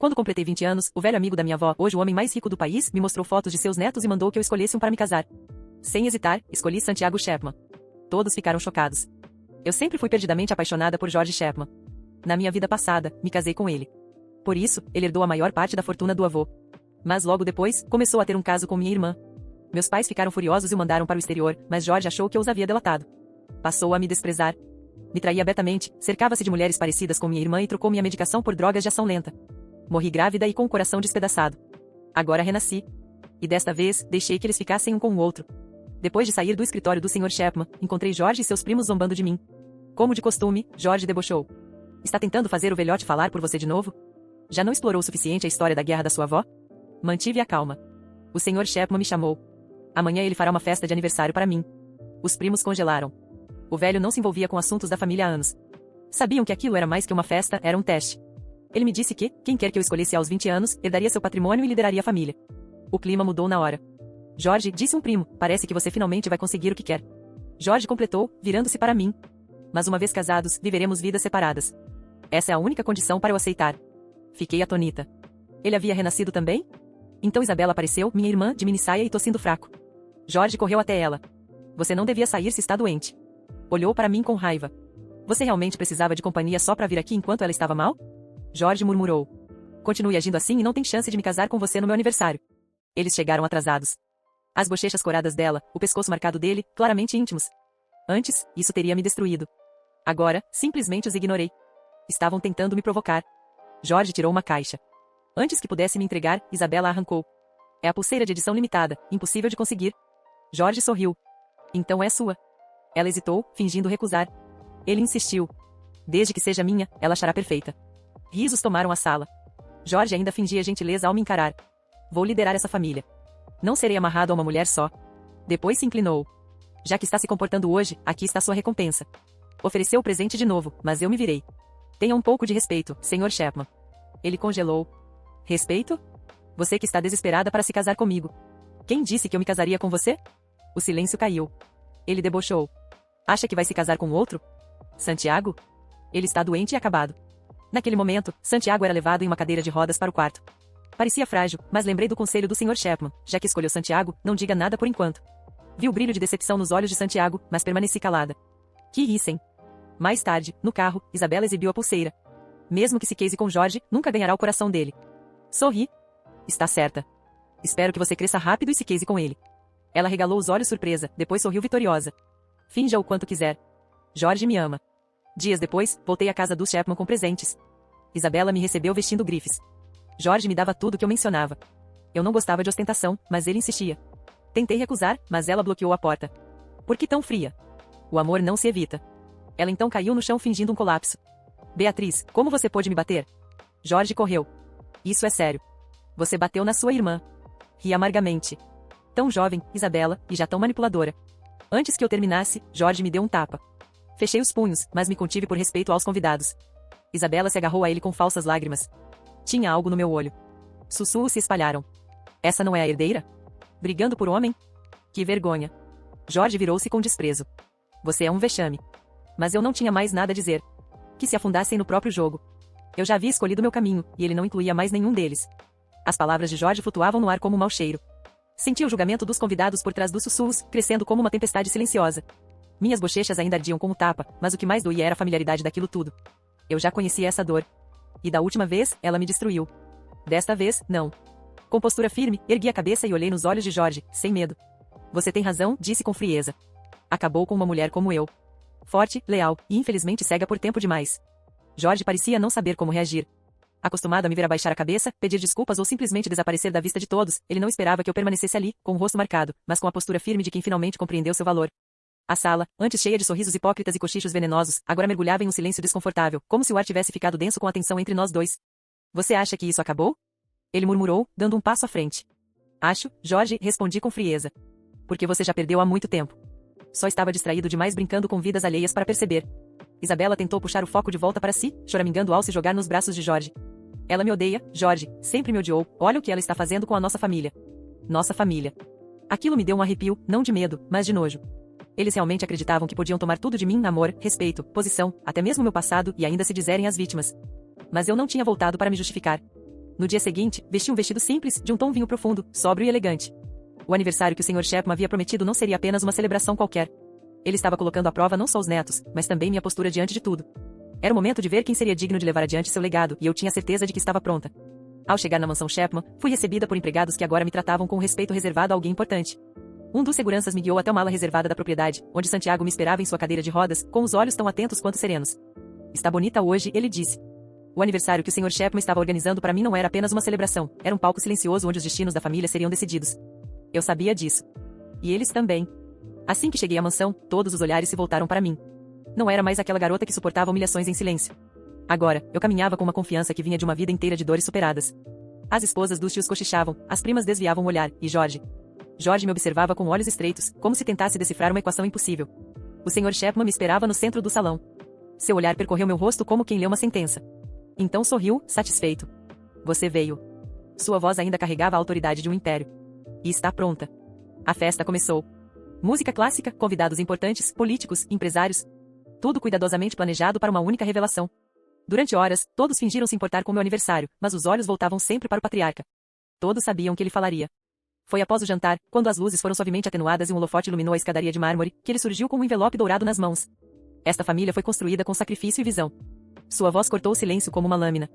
Quando completei 20 anos, o velho amigo da minha avó, hoje o homem mais rico do país, me mostrou fotos de seus netos e mandou que eu escolhesse um para me casar. Sem hesitar, escolhi Santiago Chapman. Todos ficaram chocados. Eu sempre fui perdidamente apaixonada por George Chapman. Na minha vida passada, me casei com ele. Por isso, ele herdou a maior parte da fortuna do avô. Mas logo depois, começou a ter um caso com minha irmã. Meus pais ficaram furiosos e o mandaram para o exterior, mas George achou que eu os havia delatado. Passou a me desprezar. Me traía abertamente, cercava-se de mulheres parecidas com minha irmã e trocou minha medicação por drogas de ação lenta. Morri grávida e com o coração despedaçado. Agora renasci. E desta vez, deixei que eles ficassem um com o outro. Depois de sair do escritório do Sr. Chapman, encontrei George e seus primos zombando de mim. Como de costume, George debochou. Está tentando fazer o velhote falar por você de novo? Já não explorou o suficiente a história da guerra da sua avó? Mantive a calma. O Sr. Chapman me chamou. Amanhã ele fará uma festa de aniversário para mim. Os primos congelaram. O velho não se envolvia com assuntos da família há anos. Sabiam que aquilo era mais que uma festa, era um teste. Ele me disse que, quem quer que eu escolhesse aos 20 anos, herdaria seu patrimônio e lideraria a família. O clima mudou na hora. George, disse um primo, parece que você finalmente vai conseguir o que quer. George completou, virando-se para mim. Mas uma vez casados, viveremos vidas separadas. Essa é a única condição para eu aceitar. Fiquei atonita. Ele havia renascido também? Então Isabela apareceu, minha irmã, de minissaia e tossindo fraco. George correu até ela. Você não devia sair se está doente. Olhou para mim com raiva. Você realmente precisava de companhia só para vir aqui enquanto ela estava mal? George murmurou. Continue agindo assim e não tem chance de me casar com você no meu aniversário. Eles chegaram atrasados. As bochechas coradas dela, o pescoço marcado dele, claramente íntimos. Antes, isso teria me destruído. Agora, simplesmente os ignorei. Estavam tentando me provocar. George tirou uma caixa. Antes que pudesse me entregar, Isabela arrancou. É a pulseira de edição limitada, impossível de conseguir. George sorriu. Então é sua. Ela hesitou, fingindo recusar. Ele insistiu. Desde que seja minha, ela achará perfeita. Risos tomaram a sala. George ainda fingia gentileza ao me encarar. Vou liderar essa família. Não serei amarrado a uma mulher só. Depois se inclinou. Já que está se comportando hoje, aqui está sua recompensa. Ofereceu o presente de novo, mas eu me virei. Tenha um pouco de respeito, Sr. Chapman. Ele congelou. Respeito? Você que está desesperada para se casar comigo. Quem disse que eu me casaria com você? O silêncio caiu. Ele debochou. Acha que vai se casar com outro? Santiago? Ele está doente e acabado. Naquele momento, Santiago era levado em uma cadeira de rodas para o quarto. Parecia frágil, mas lembrei do conselho do Sr. Chapman, já que escolheu Santiago, não diga nada por enquanto. Vi o brilho de decepção nos olhos de Santiago, mas permaneci calada. Que rissem. Mais tarde, no carro, Isabela exibiu a pulseira. Mesmo que se case com George, nunca ganhará o coração dele. Sorri. Está certa. Espero que você cresça rápido e se case com ele. Ela regalou os olhos surpresa, depois sorriu vitoriosa. Finja o quanto quiser. George me ama. Dias depois, voltei à casa dos Chapman com presentes. Isabela me recebeu vestindo grifes. George me dava tudo que eu mencionava. Eu não gostava de ostentação, mas ele insistia. Tentei recusar, mas ela bloqueou a porta. Por que tão fria? O amor não se evita. Ela então caiu no chão fingindo um colapso. Beatriz, como você pôde me bater? George correu. Isso é sério. Você bateu na sua irmã. Ri amargamente. Tão jovem, Isabela, e já tão manipuladora. Antes que eu terminasse, George me deu um tapa. Fechei os punhos, mas me contive por respeito aos convidados. Isabela se agarrou a ele com falsas lágrimas. Tinha algo no meu olho. Sussurros se espalharam. Essa não é a herdeira? Brigando por homem? Que vergonha. George virou-se com desprezo. Você é um vexame. Mas eu não tinha mais nada a dizer. Que se afundassem no próprio jogo. Eu já havia escolhido meu caminho, e ele não incluía mais nenhum deles. As palavras de George flutuavam no ar como um mau cheiro. Senti o julgamento dos convidados por trás dos sussurros, crescendo como uma tempestade silenciosa. Minhas bochechas ainda ardiam com o tapa, mas o que mais doía era a familiaridade daquilo tudo. Eu já conhecia essa dor. E da última vez, ela me destruiu. Desta vez, não. Com postura firme, ergui a cabeça e olhei nos olhos de George, sem medo. Você tem razão, disse com frieza. Acabou com uma mulher como eu. Forte, leal, e infelizmente cega por tempo demais. George parecia não saber como reagir. Acostumado a me ver abaixar a cabeça, pedir desculpas ou simplesmente desaparecer da vista de todos, ele não esperava que eu permanecesse ali, com o rosto marcado, mas com a postura firme de quem finalmente compreendeu seu valor. A sala, antes cheia de sorrisos hipócritas e cochichos venenosos, agora mergulhava em um silêncio desconfortável, como se o ar tivesse ficado denso com a tensão entre nós dois. Você acha que isso acabou? Ele murmurou, dando um passo à frente. Acho, George, respondi com frieza. Porque você já perdeu há muito tempo. Só estava distraído demais brincando com vidas alheias para perceber. Isabela tentou puxar o foco de volta para si, choramingando ao se jogar nos braços de George. Ela me odeia, George, sempre me odiou, olha o que ela está fazendo com a nossa família. Nossa família. Aquilo me deu um arrepio, não de medo, mas de nojo. Eles realmente acreditavam que podiam tomar tudo de mim, amor, respeito, posição, até mesmo meu passado, e ainda se dizerem as vítimas. Mas eu não tinha voltado para me justificar. No dia seguinte, vesti um vestido simples, de um tom vinho profundo, sóbrio e elegante. O aniversário que o Sr. Chapman havia prometido não seria apenas uma celebração qualquer. Ele estava colocando à prova não só os netos, mas também minha postura diante de tudo. Era o momento de ver quem seria digno de levar adiante seu legado, e eu tinha certeza de que estava pronta. Ao chegar na mansão Chapman, fui recebida por empregados que agora me tratavam com o respeito reservado a alguém importante. Um dos seguranças me guiou até uma ala reservada da propriedade, onde Santiago me esperava em sua cadeira de rodas, com os olhos tão atentos quanto serenos. Está bonita hoje, ele disse. O aniversário que o Sr. Chapman estava organizando para mim não era apenas uma celebração, era um palco silencioso onde os destinos da família seriam decididos. Eu sabia disso. E eles também. Assim que cheguei à mansão, todos os olhares se voltaram para mim. Não era mais aquela garota que suportava humilhações em silêncio. Agora, eu caminhava com uma confiança que vinha de uma vida inteira de dores superadas. As esposas dos tios cochichavam, as primas desviavam o olhar, e Jorge me observava com olhos estreitos, como se tentasse decifrar uma equação impossível. O Sr. Chapman me esperava no centro do salão. Seu olhar percorreu meu rosto como quem lê uma sentença. Então sorriu, satisfeito. Você veio. Sua voz ainda carregava a autoridade de um império. E está pronta. A festa começou. Música clássica, convidados importantes, políticos, empresários. Tudo cuidadosamente planejado para uma única revelação. Durante horas, todos fingiram se importar com meu aniversário, mas os olhos voltavam sempre para o patriarca. Todos sabiam que ele falaria. Foi após o jantar, quando as luzes foram suavemente atenuadas e um holofote iluminou a escadaria de mármore, que ele surgiu com um envelope dourado nas mãos. Esta família foi construída com sacrifício e visão. Sua voz cortou o silêncio como uma lâmina.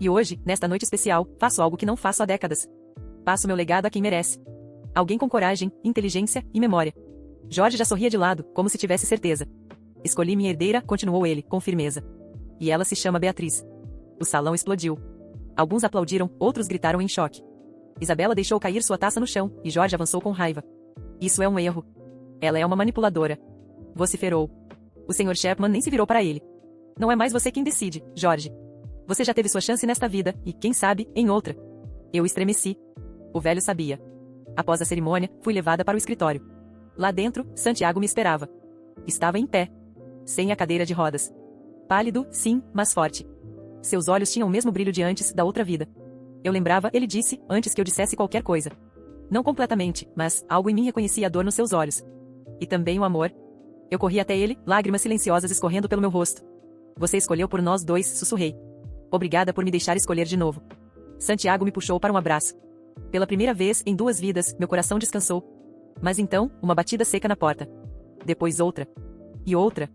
E hoje, nesta noite especial, faço algo que não faço há décadas. Passo meu legado a quem merece. Alguém com coragem, inteligência e memória. Jorge já sorria de lado, como se tivesse certeza. Escolhi minha herdeira, continuou ele, com firmeza. E ela se chama Beatriz. O salão explodiu. Alguns aplaudiram, outros gritaram em choque. Isabela deixou cair sua taça no chão, e Jorge avançou com raiva. Isso é um erro. Ela é uma manipuladora. Vociferou. O Sr. Chapman nem se virou para ele. Não é mais você quem decide, Jorge. Você já teve sua chance nesta vida, e, quem sabe, em outra. Eu estremeci. O velho sabia. Após a cerimônia, fui levada para o escritório. Lá dentro, Santiago me esperava. Estava em pé. Sem a cadeira de rodas. Pálido, sim, mas forte. Seus olhos tinham o mesmo brilho de antes, da outra vida. Eu lembrava, ele disse, antes que eu dissesse qualquer coisa. Não completamente, mas algo em mim reconhecia a dor nos seus olhos. E também o amor. Eu corri até ele, lágrimas silenciosas escorrendo pelo meu rosto. Você escolheu por nós dois, sussurrei. Obrigada por me deixar escolher de novo. Santiago me puxou para um abraço. Pela primeira vez, em 2 vidas, meu coração descansou. Mas então, uma batida seca na porta. Depois outra. E outra.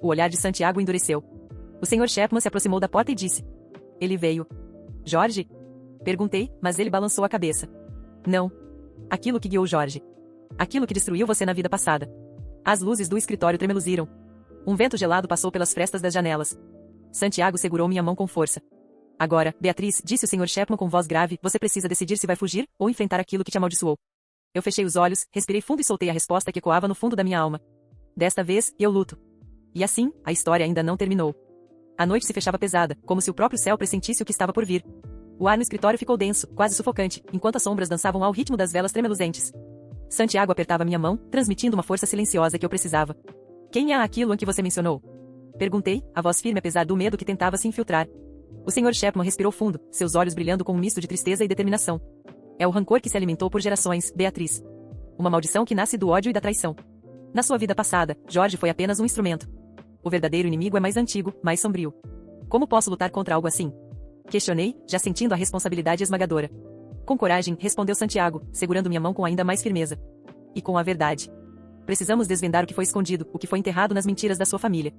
O olhar de Santiago endureceu. O Sr. Chapman se aproximou da porta e disse. Ele veio. Jorge? Perguntei, mas ele balançou a cabeça. Não. Aquilo que guiou Jorge. Aquilo que destruiu você na vida passada. As luzes do escritório tremeluziram. Um vento gelado passou pelas frestas das janelas. Santiago segurou minha mão com força. Agora, Beatriz, disse o Sr. Chapman com voz grave, você precisa decidir se vai fugir ou enfrentar aquilo que te amaldiçoou. Eu fechei os olhos, respirei fundo e soltei a resposta que ecoava no fundo da minha alma. Desta vez, eu luto. E assim, a história ainda não terminou. A noite se fechava pesada, como se o próprio céu pressentisse o que estava por vir. O ar no escritório ficou denso, quase sufocante, enquanto as sombras dançavam ao ritmo das velas tremeluzentes. Santiago apertava minha mão, transmitindo uma força silenciosa que eu precisava. Quem é aquilo em que você mencionou? Perguntei, a voz firme apesar do medo que tentava se infiltrar. O Sr. Chapman respirou fundo, seus olhos brilhando com um misto de tristeza e determinação. É o rancor que se alimentou por gerações, Beatriz. Uma maldição que nasce do ódio e da traição. Na sua vida passada, Jorge foi apenas um instrumento. O verdadeiro inimigo é mais antigo, mais sombrio. Como posso lutar contra algo assim? Questionei, já sentindo a responsabilidade esmagadora. Com coragem, respondeu Santiago, segurando minha mão com ainda mais firmeza. E com a verdade. Precisamos desvendar o que foi escondido, o que foi enterrado nas mentiras da sua família.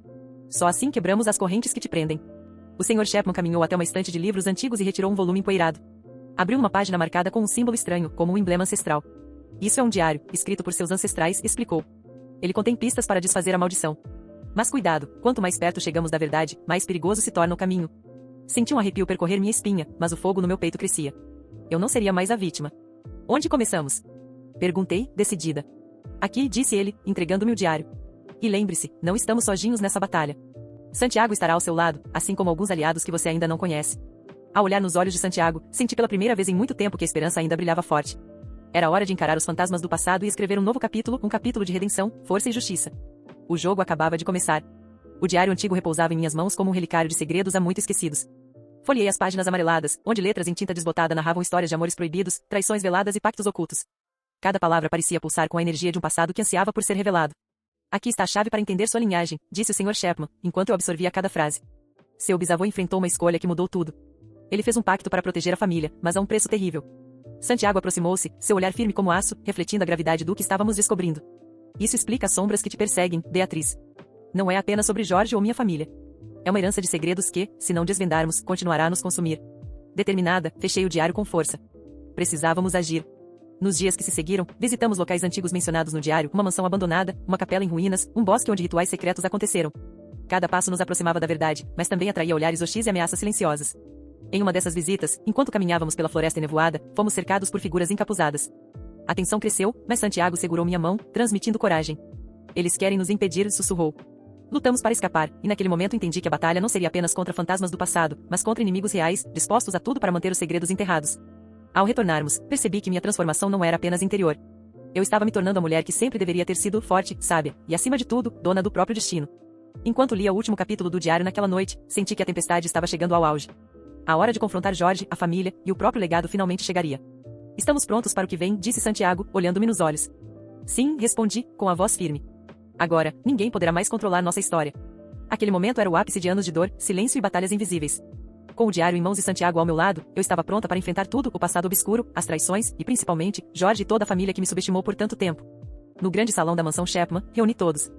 Só assim quebramos as correntes que te prendem. O Sr. Chapman caminhou até uma estante de livros antigos e retirou um volume empoeirado. Abriu uma página marcada com um símbolo estranho, como um emblema ancestral. Isso é um diário, escrito por seus ancestrais, explicou. Ele contém pistas para desfazer a maldição. Mas cuidado, quanto mais perto chegamos da verdade, mais perigoso se torna o caminho. Senti um arrepio percorrer minha espinha, mas o fogo no meu peito crescia. Eu não seria mais a vítima. Onde começamos? Perguntei, decidida. Aqui, disse ele, entregando-me o diário. E lembre-se, não estamos sozinhos nessa batalha. Santiago estará ao seu lado, assim como alguns aliados que você ainda não conhece. Ao olhar nos olhos de Santiago, senti pela primeira vez em muito tempo que a esperança ainda brilhava forte. Era hora de encarar os fantasmas do passado e escrever um novo capítulo, um capítulo de redenção, força e justiça. O jogo acabava de começar. O diário antigo repousava em minhas mãos como um relicário de segredos há muito esquecidos. Folheei as páginas amareladas, onde letras em tinta desbotada narravam histórias de amores proibidos, traições veladas e pactos ocultos. Cada palavra parecia pulsar com a energia de um passado que ansiava por ser revelado. Aqui está a chave para entender sua linhagem, disse o Sr. Chapman, enquanto eu absorvia cada frase. Seu bisavô enfrentou uma escolha que mudou tudo. Ele fez um pacto para proteger a família, mas a um preço terrível. Santiago aproximou-se, seu olhar firme como aço, refletindo a gravidade do que estávamos descobrindo. Isso explica as sombras que te perseguem, Beatriz. Não é apenas sobre Jorge ou minha família. É uma herança de segredos que, se não desvendarmos, continuará a nos consumir. Determinada, fechei o diário com força. Precisávamos agir. Nos dias que se seguiram, visitamos locais antigos mencionados no diário, uma mansão abandonada, uma capela em ruínas, um bosque onde rituais secretos aconteceram. Cada passo nos aproximava da verdade, mas também atraía olhares hostis e ameaças silenciosas. Em uma dessas visitas, enquanto caminhávamos pela floresta enevoada, fomos cercados por figuras encapuzadas. A tensão cresceu, mas Santiago segurou minha mão, transmitindo coragem. Eles querem nos impedir, sussurrou. Lutamos para escapar, e naquele momento entendi que a batalha não seria apenas contra fantasmas do passado, mas contra inimigos reais, dispostos a tudo para manter os segredos enterrados. Ao retornarmos, percebi que minha transformação não era apenas interior. Eu estava me tornando a mulher que sempre deveria ter sido forte, sábia, e acima de tudo, dona do próprio destino. Enquanto lia o último capítulo do diário naquela noite, senti que a tempestade estava chegando ao auge. A hora de confrontar Jorge, a família, e o próprio legado finalmente chegaria. Estamos prontos para o que vem, disse Santiago, olhando-me nos olhos. Sim, respondi, com a voz firme. Agora, ninguém poderá mais controlar nossa história. Aquele momento era o ápice de anos de dor, silêncio e batalhas invisíveis. Com o diário em mãos e Santiago ao meu lado, eu estava pronta para enfrentar tudo, o passado obscuro, as traições, e principalmente, Jorge e toda a família que me subestimou por tanto tempo. No grande salão da mansão Chapman, reuni todos.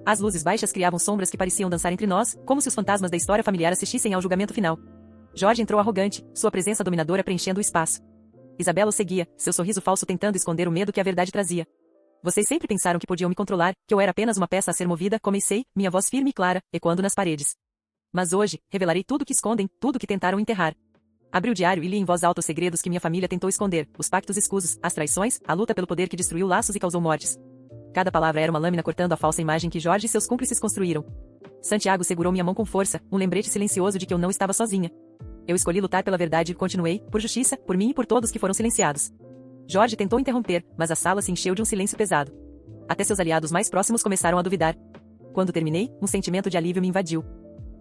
As luzes baixas criavam sombras que pareciam dançar entre nós, como se os fantasmas da história familiar assistissem ao julgamento final. Jorge entrou arrogante, sua presença dominadora preenchendo o espaço. Isabela o seguia, seu sorriso falso tentando esconder o medo que a verdade trazia. Vocês sempre pensaram que podiam me controlar, que eu era apenas uma peça a ser movida, comecei, minha voz firme e clara, ecoando nas paredes. Mas hoje, revelarei tudo que escondem, tudo que tentaram enterrar. Abri o diário e li em voz alta os segredos que minha família tentou esconder, os pactos escusos, as traições, a luta pelo poder que destruiu laços e causou mortes. Cada palavra era uma lâmina cortando a falsa imagem que Jorge e seus cúmplices construíram. Santiago segurou minha mão com força, um lembrete silencioso de que eu não estava sozinha. Eu escolhi lutar pela verdade e continuei, por justiça, por mim e por todos que foram silenciados. Jorge tentou interromper, mas a sala se encheu de um silêncio pesado. Até seus aliados mais próximos começaram a duvidar. Quando terminei, um sentimento de alívio me invadiu.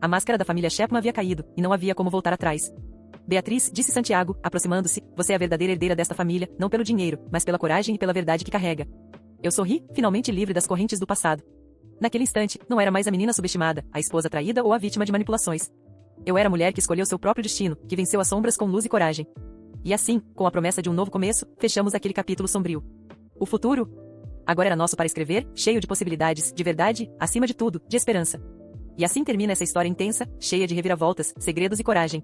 A máscara da família Chapman havia caído, e não havia como voltar atrás. Beatriz, disse Santiago, aproximando-se, você é a verdadeira herdeira desta família, não pelo dinheiro, mas pela coragem e pela verdade que carrega. Eu sorri, finalmente livre das correntes do passado. Naquele instante, não era mais a menina subestimada, a esposa traída ou a vítima de manipulações. Eu era a mulher que escolheu seu próprio destino, que venceu as sombras com luz e coragem. E assim, com a promessa de um novo começo, fechamos aquele capítulo sombrio. O futuro? Agora era nosso para escrever, cheio de possibilidades, de verdade, acima de tudo, de esperança. E assim termina essa história intensa, cheia de reviravoltas, segredos e coragem.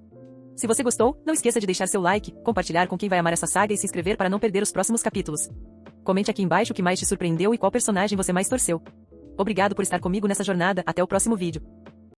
Se você gostou, não esqueça de deixar seu like, compartilhar com quem vai amar essa saga e se inscrever para não perder os próximos capítulos. Comente aqui embaixo o que mais te surpreendeu e qual personagem você mais torceu. Obrigado por estar comigo nessa jornada, até o próximo vídeo.